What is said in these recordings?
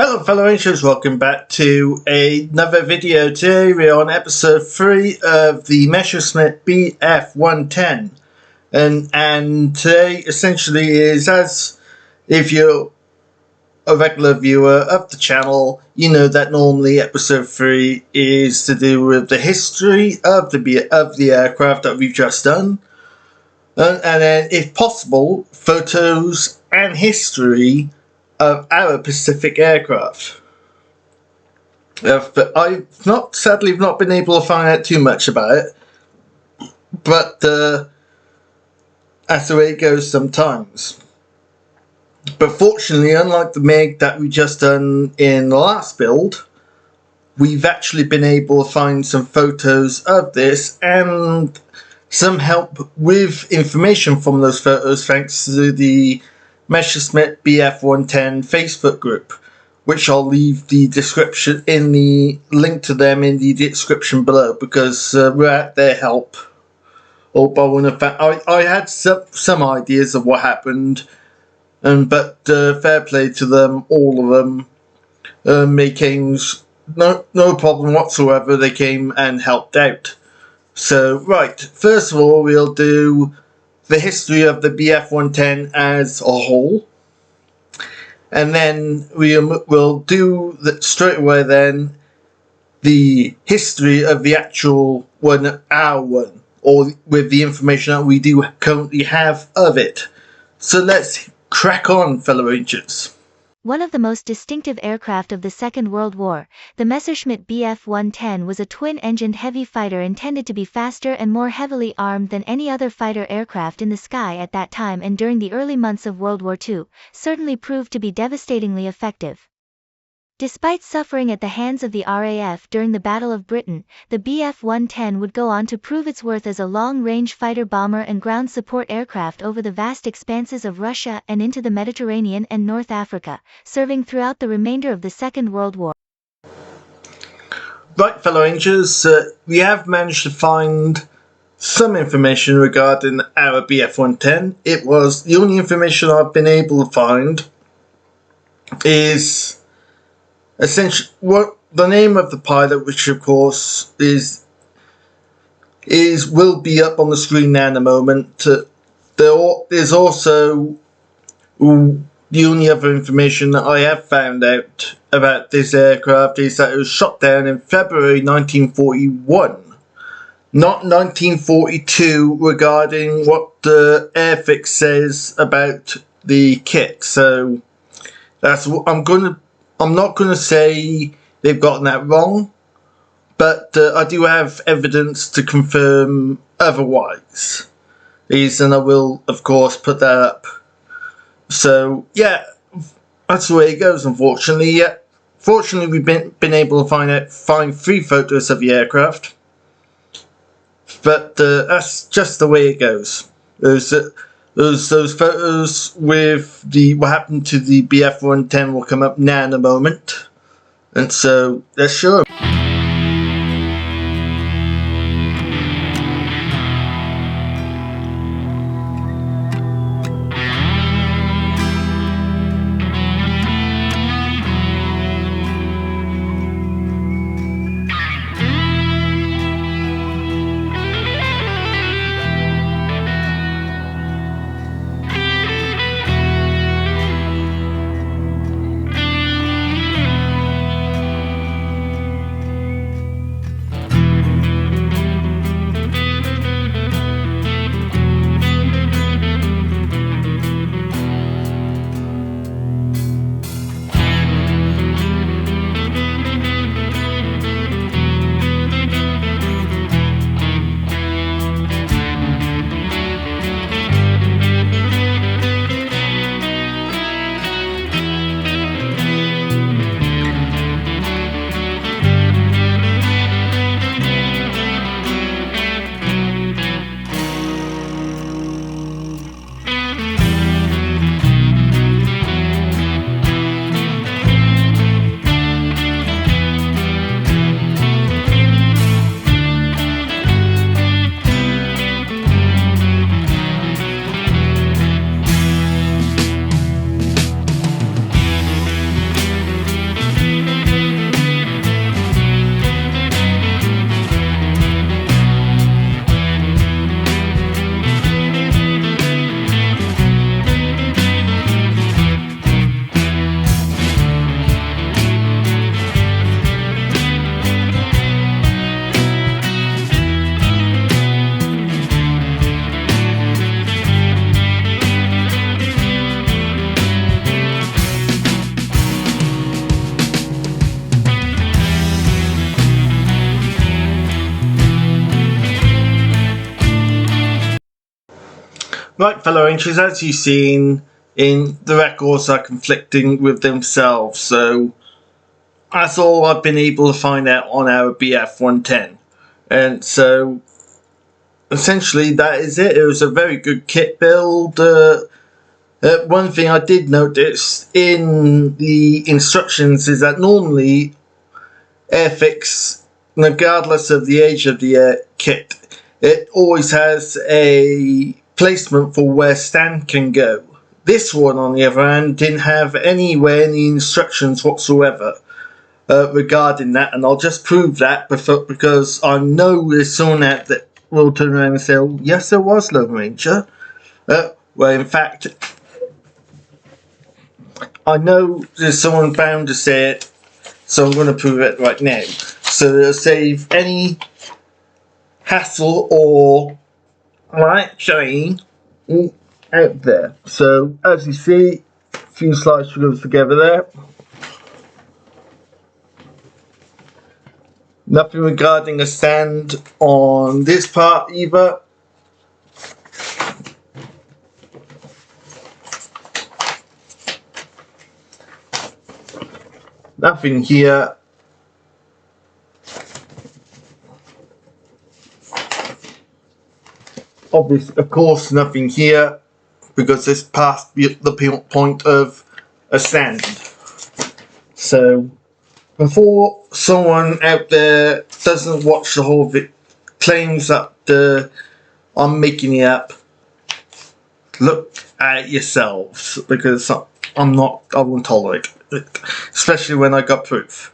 Hello fellow ancients, welcome back to another video. Today we're on episode 3 of the Messerschmitt bf110 and today essentially is, as if you're a regular viewer of the channel, you know that normally episode 3 is to do with the history of the aircraft that we've just done, and then if possible photos and history of our Pacific aircraft. But I've sadly not been able to find out too much about it, but that's the way it goes sometimes. But fortunately, unlike the MiG that we just done in the last build, we've actually been able to find some photos of this and some help with information from those photos thanks to the Messerschmitt bf110 Facebook group, which I'll leave the description in the link to them in the description below, because we're at their help. I had some ideas of what happened, but fair play to them, all of them. They came, no problem whatsoever. They came and helped out. So right, first of all, we'll do the history of the bf110 as a whole, and then we'll do that straight away. Then the history of the actual one, our one, or with the information that we do currently have of it. So let's crack on, fellow ancients. One of the most distinctive aircraft of the Second World War, the Messerschmitt bf110 was a twin-engined heavy fighter intended to be faster and more heavily armed than any other fighter aircraft in the sky at that time, and during the early months of World War II, certainly proved to be devastatingly effective. Despite suffering at the hands of the RAF during the Battle of Britain, the bf110 would go on to prove its worth as a long-range fighter bomber and ground support aircraft over the vast expanses of Russia and into the Mediterranean and North Africa, serving throughout the remainder of the Second World War. Right, fellow angels, we have managed to find some information regarding our bf110. It was the only information I've been able to find is essentially what the name of the pilot, which of course will be up on the screen now in a moment. There's also the only other information that I have found out about this aircraft is that it was shot down in February 1941, not 1942, regarding what the Airfix says about the kit. So that's what I'm not going to say they've gotten that wrong, but I do have evidence to confirm otherwise. And I will, of course, put that up. So, yeah, that's the way it goes, unfortunately. Yeah, fortunately, we've been able to find 3 photos of the aircraft. But that's just the way it goes. Those photos with what happened to the bf110 will come up now in a moment, and so let's show them. Right, fellow Rangers, as you've seen, in the records are conflicting with themselves, so that's all I've been able to find out on our bf110. And so essentially that is it. It was a very good kit build. One thing I did notice in the instructions is that normally Airfix, regardless of the age of the kit, it always has a placement for where stand can go. This one, on the other hand, didn't have anywhere in the instructions whatsoever regarding that, and I'll just prove that because I know there's someone out that will turn around and say, oh, yes, there was Lone Ranger. Well, in fact, I know there's someone bound to say it, so I'm going to prove it right now. So it'll save any hassle or shine out there. So as you see, a few slides goes together there. Nothing regarding a stand on this part either. Nothing here. Obviously, of course, nothing here because it's past the point of a stand. So before someone out there doesn't watch the whole video, claims that I'm making it up, look at it yourselves, because I won't tolerate it, especially when I got proof.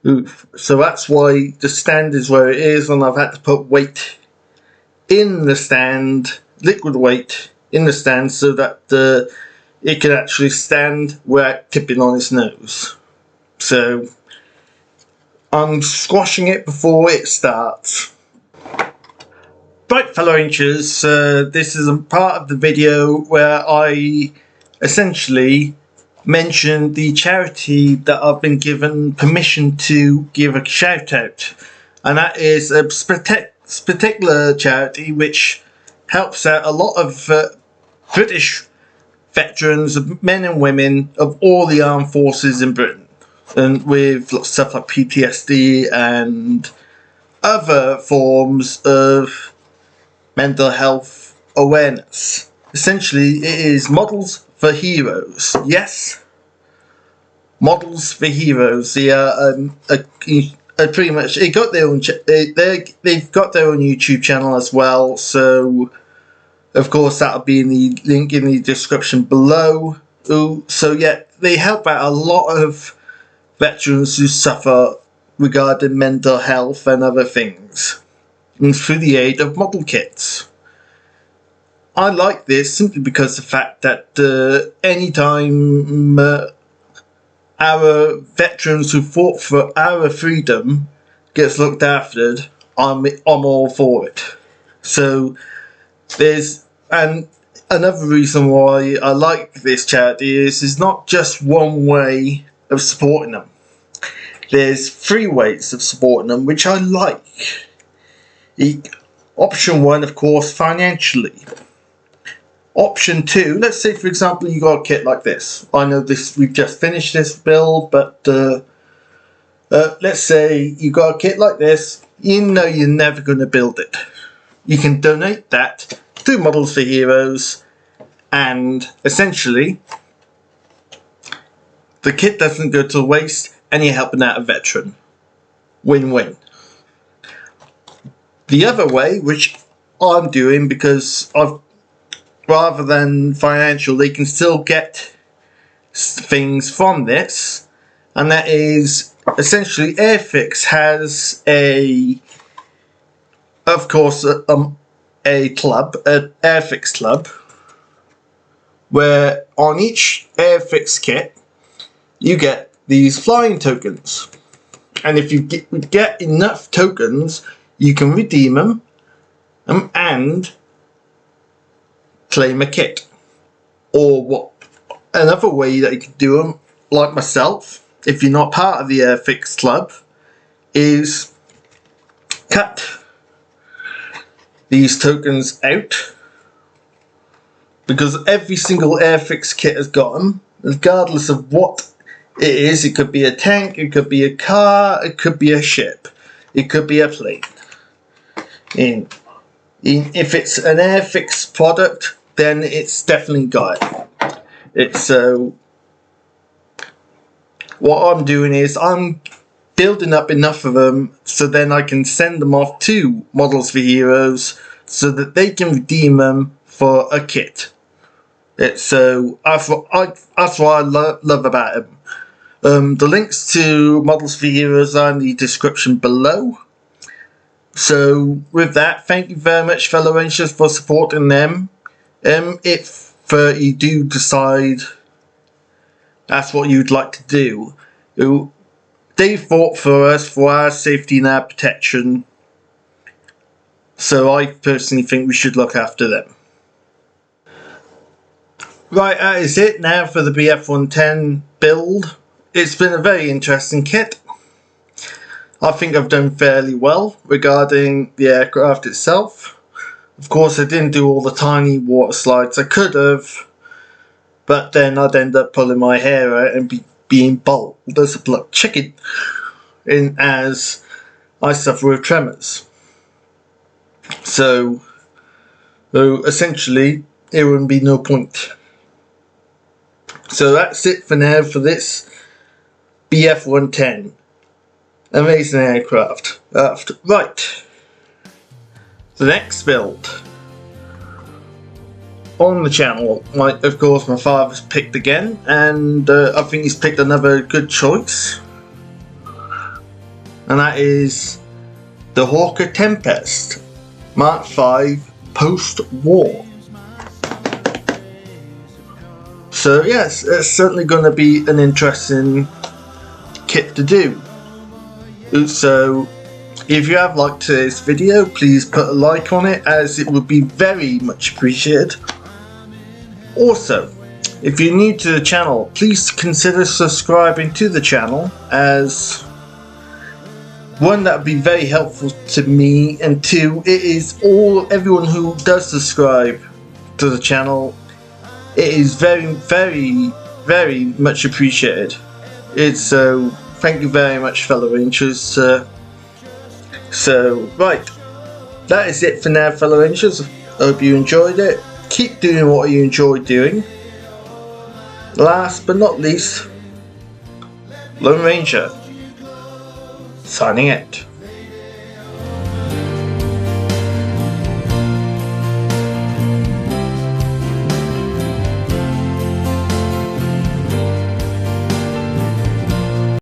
Oof. So that's why the stand is where it is, and I've had to put weight in the stand, liquid weight in the stand, so that it can actually stand without tipping on its nose. So I'm squashing it before it starts. Right, fellow Rangers, this is a part of the video where I essentially mentioned the charity that I've been given permission to give a shout out, and that is a particular charity which helps out a lot of British veterans, men and women of all the armed forces in Britain, and with lots of stuff like PTSD and other forms of mental health awareness. Essentially, it is Models for Heroes. Yes, Models for Heroes. They are pretty much, they've got their own YouTube channel as well. So, of course, that'll be in the link in the description below. Ooh, so yeah, they help out a lot of veterans who suffer regarding mental health and other things, and through the aid of model kits. I like this simply because of the fact that anytime our veterans who fought for our freedom gets looked after, I'm all for it. So another reason why I like this charity is not just one way of supporting them. There's 3 ways of supporting them, which I like. Option 1, of course, financially. Option 2, let's say for example you got a kit like this. I know we've just finished this build, but let's say you got a kit like this. You know you're never going to build it. You can donate that to Models for Heroes, and essentially the kit doesn't go to waste, and you're helping out a veteran. Win-win. The other way, which I'm doing because rather than financial, they can still get things from this, and that is essentially Airfix has of course, a club, an Airfix club, where on each Airfix kit you get these flying tokens, and if you get enough tokens, you can redeem them and claim a kit. Or another way that you can do them, like myself, if you're not part of the Airfix club, is cut these tokens out because every single Airfix kit has got them, regardless of what it is. It could be a tank, it could be a car, it could be a ship, it could be a plane. If it's an Airfix product, then it's definitely got it. So what I'm doing is I'm building up enough of them so then I can send them off to Models for Heroes so that they can redeem them for a kit. That's what I love about them. The links to Models for Heroes are in the description below. So with that, thank you very much, fellow Rangers, for supporting them. If you do decide that's what you'd like to do, they fought for us, for our safety and our protection. So I personally think we should look after them. Right, that is it now for the bf110 build. It's been a very interesting kit. I think I've done fairly well regarding the aircraft itself. Of course, I didn't do all the tiny water slides I could have, but then I'd end up pulling my hair out and being bald as a plucked chicken, as I suffer with tremors. So essentially, there wouldn't be no point. So that's it for now for this bf110. Amazing aircraft. Right. The next build on the channel, of course, my father's picked again, and I think he's picked another good choice, and that is the Hawker Tempest Mark V post-war. So yes, it's certainly going to be an interesting kit to do. So if you have liked today's video, please put a like on it, as it would be very much appreciated. Also, if you're new to the channel, please consider subscribing to the channel, as one, that would be very helpful to me, and two, it is everyone who does subscribe to the channel, it is very, very, very much appreciated. So thank you very much, fellow Rangers. So right, that is it for now, fellow Rangers. Hope you enjoyed it. Keep doing what you enjoy doing. Last but not least, Lone Ranger signing out.